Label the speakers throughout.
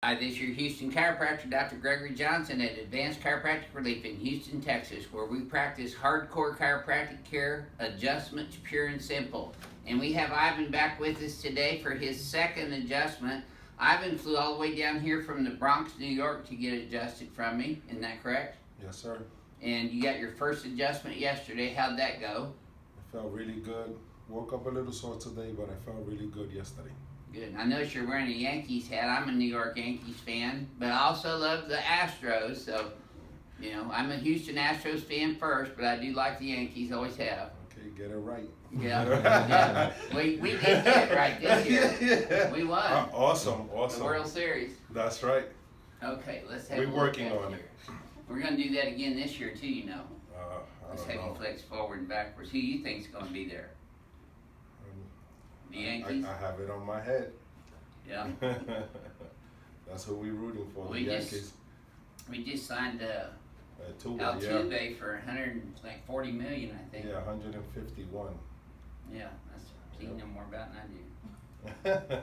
Speaker 1: Hi, this is your Houston chiropractor, Dr. Gregory Johnson at Advanced Chiropractic Relief in Houston, Texas, where we practice hardcore chiropractic care, adjustments pure and simple. And we have Ivan back with us today for his second adjustment. Ivan flew all the way down here from the Bronx, New York to get adjusted from me. Isn't that correct?
Speaker 2: Yes, sir.
Speaker 1: And you got your first adjustment yesterday. How'd that go?
Speaker 2: I felt really good. Woke up a little sore today, but I felt really good yesterday.
Speaker 1: Good. I noticed you're wearing a Yankees hat. I'm a New York Yankees fan, but I also love the Astros. So, you know, I'm a Houston Astros fan first, but I do like the Yankees. Always have.
Speaker 2: Okay, get it right.
Speaker 1: Yeah. Yeah. We did get it right this year.
Speaker 2: Yeah.
Speaker 1: We won.
Speaker 2: Awesome.
Speaker 1: The World Series.
Speaker 2: That's right.
Speaker 1: Okay, let's have.
Speaker 2: We're working on it.
Speaker 1: We're gonna do that again this year too. You know. Let's have
Speaker 2: you
Speaker 1: flex forward and backwards. Who do you think's gonna be there? The Yankees?
Speaker 2: I have it on my head.
Speaker 1: Yeah.
Speaker 2: That's who we're rooting for,
Speaker 1: We
Speaker 2: the Yankees.
Speaker 1: just signed Altuve for $140 million, I think.
Speaker 2: Yeah, 151.
Speaker 1: Yeah, he know more about than I do.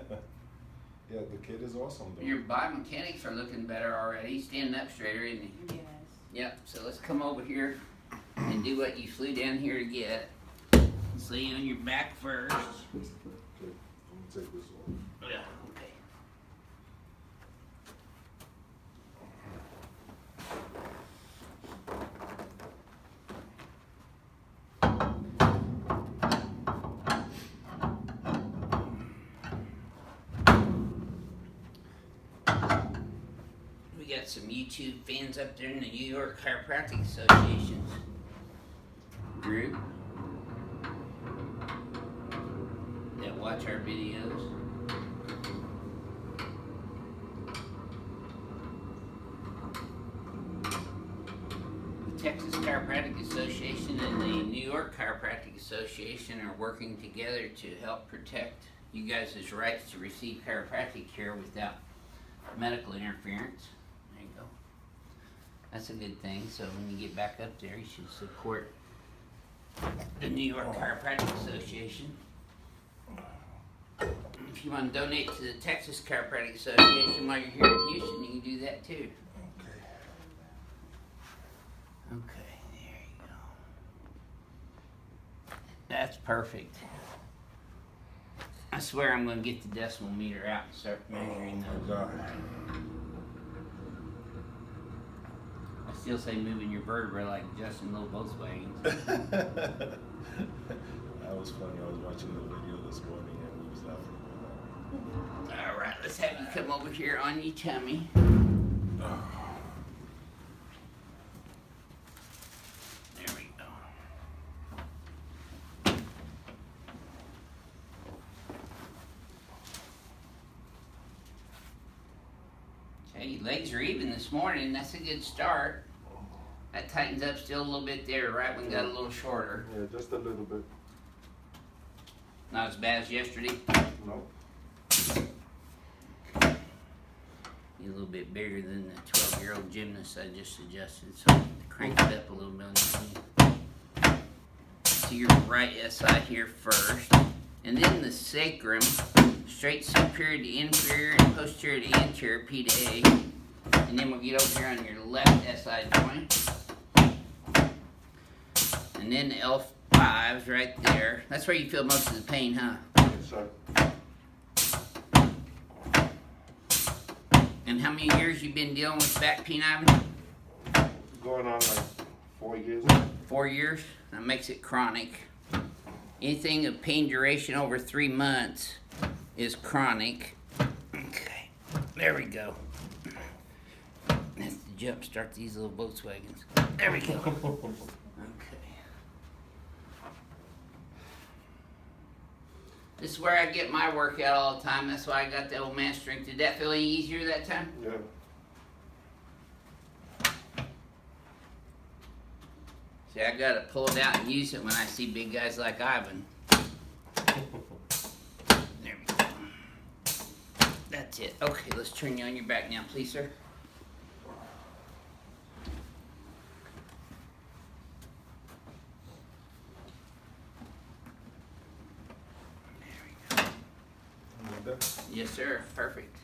Speaker 2: Yeah, the kid is awesome, though.
Speaker 1: Your biomechanics are looking better already. He's standing up straighter, isn't he?
Speaker 3: Yes.
Speaker 1: Yep, so let's come over here and do what you flew down here to get. So you on your back first.
Speaker 2: Okay, I'm gonna take this off.
Speaker 1: Yeah, okay. We got some YouTube fans up there in the New York Chiropractic Association group that watch our videos. The Texas Chiropractic Association and the New York Chiropractic Association are working together to help protect you guys' rights to receive chiropractic care without medical interference. There you go. That's a good thing. So when you get back up there, you should support the New York Chiropractic Association. If you want to donate to the Texas Chiropractic Association while you're here in Houston, you can do that too. Okay, there you go. That's perfect. I swear I'm going to get the decimal meter out and start measuring those. I still say moving your vertebrae like adjusting little Volkswagens.
Speaker 2: That was funny. I was watching the video this morning and we was laughing.
Speaker 1: All right, let's have you come over here on your tummy. There we go. Okay, your legs are even this morning. That's a good start. That tightens up still a little bit there, right? When we got a little shorter.
Speaker 2: Yeah, just a little bit.
Speaker 1: Not as bad as yesterday.
Speaker 2: No.
Speaker 1: You're a little bit bigger than the 12-year-old gymnast I just adjusted, so crank it up a little bit on your knee. So your right SI here first, and then the sacrum, straight superior to inferior and posterior to anterior, P to A. And then we'll get over here on your left SI joint. And then the L5's right there. That's where you feel most of the pain, huh?
Speaker 2: Yes, sir.
Speaker 1: And how many years you been dealing with back pain, Ivan?
Speaker 2: Going on like 4 years.
Speaker 1: 4 years? That makes it chronic. Anything of pain duration over 3 months is chronic. Okay, there we go. That's the jump start these little Volkswagens. There we go. Okay. This is where I get my workout all the time. That's why I got the old man strength. Did that feel any easier that time?
Speaker 2: Yeah.
Speaker 1: See, I gotta pull it out and use it when I see big guys like Ivan. There we go. That's it. Okay, let's turn you on your back now, please, sir.
Speaker 2: There.
Speaker 1: Yes, sir. Perfect.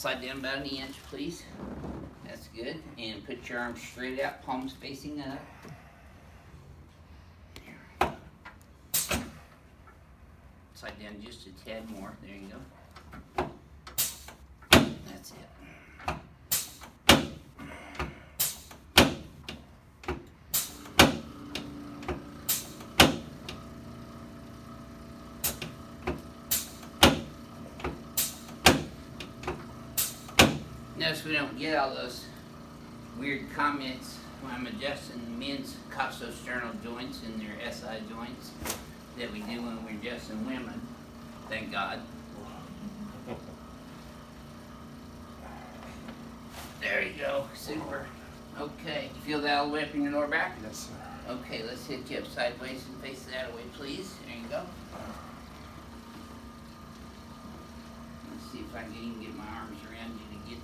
Speaker 1: Slide down about an inch, please. That's good. And put your arms straight out, palms facing up. Slide down just a tad more. There you go. That's it. Notice we don't get all those weird comments when I'm adjusting men's coxosternal joints and their SI joints that we do when we're adjusting women. Thank God. There you go. Super. Okay. You feel that all the way up in your lower back?
Speaker 2: Yes, sir.
Speaker 1: Okay, let's hit you up sideways and face that way, please. There you go. Let's see if I can even get my arms around you to get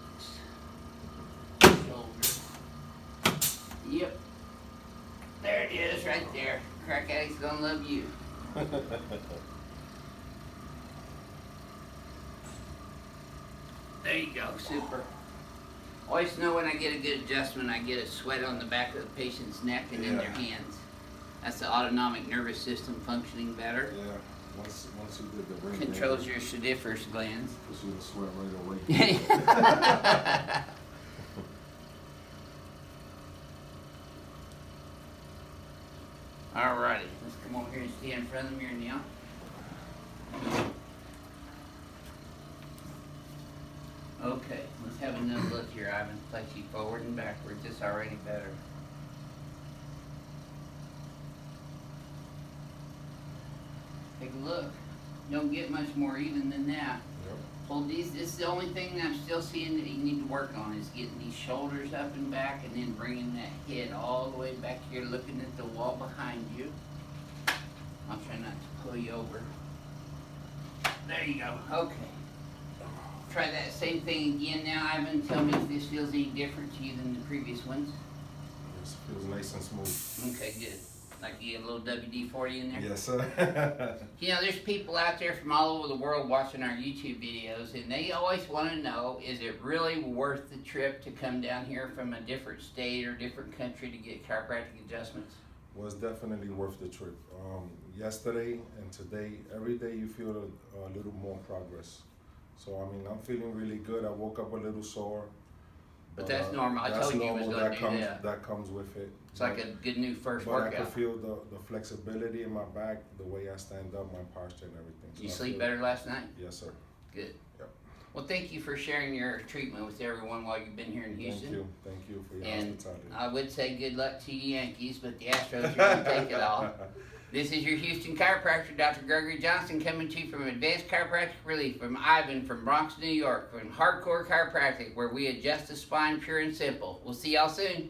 Speaker 1: this shoulder. Yep. There it is, right there. Crack addict's gonna love you. There you go, super. Always know when I get a good adjustment, I get a sweat on the back of the patient's neck and in their hands. That's the autonomic nervous system functioning better.
Speaker 2: Yeah, once you did the ring,
Speaker 1: Controls your sediferous glands.
Speaker 2: you see the sweat right away.
Speaker 1: Alrighty, let's come over here and stand in front of the mirror now. Okay, let's have another look here, Ivan. Place you forward and backwards. It's already better. Take a look. Don't get much more even than that.
Speaker 2: Yep.
Speaker 1: Hold these. This is the only thing that I'm still seeing that you need to work on is getting these shoulders up and back and then bringing that head all the way back here looking at the wall behind you. I'll try not to pull you over. There you go. Okay. Try that same thing again now, Ivan. Tell me if this feels any different to you than the previous ones.
Speaker 2: It feels nice and smooth.
Speaker 1: Okay, good. Like you get a little WD-40 in there?
Speaker 2: Yes, sir.
Speaker 1: You know, there's people out there from all over the world watching our YouTube videos, and they always want to know, is it really worth the trip to come down here from a different state or different country to get chiropractic adjustments?
Speaker 2: Well, it's definitely worth the trip. Yesterday and today, every day you feel a little more progress. So, I mean, I'm feeling really good. I woke up a little sore.
Speaker 1: But that's normal. I told you you was going to do that.
Speaker 2: That comes with it.
Speaker 1: It's like a good new first
Speaker 2: But
Speaker 1: workout.
Speaker 2: I can feel the flexibility in my back, the way I stand up, my posture and everything. So
Speaker 1: You
Speaker 2: I
Speaker 1: sleep
Speaker 2: feel-
Speaker 1: better last night?
Speaker 2: Yes, sir.
Speaker 1: Good.
Speaker 2: Yep.
Speaker 1: Well, thank you for sharing your treatment with everyone while you've been here in Houston.
Speaker 2: Thank you for your
Speaker 1: And
Speaker 2: hospitality.
Speaker 1: I would say good luck to you Yankees, but the Astros are going to take it all. This is your Houston chiropractor, Dr. Gregory Johnson, coming to you from Advanced Chiropractic Relief, from Ivan, from Bronx, New York, from Hardcore Chiropractic, where we adjust the spine pure and simple. We'll see y'all soon.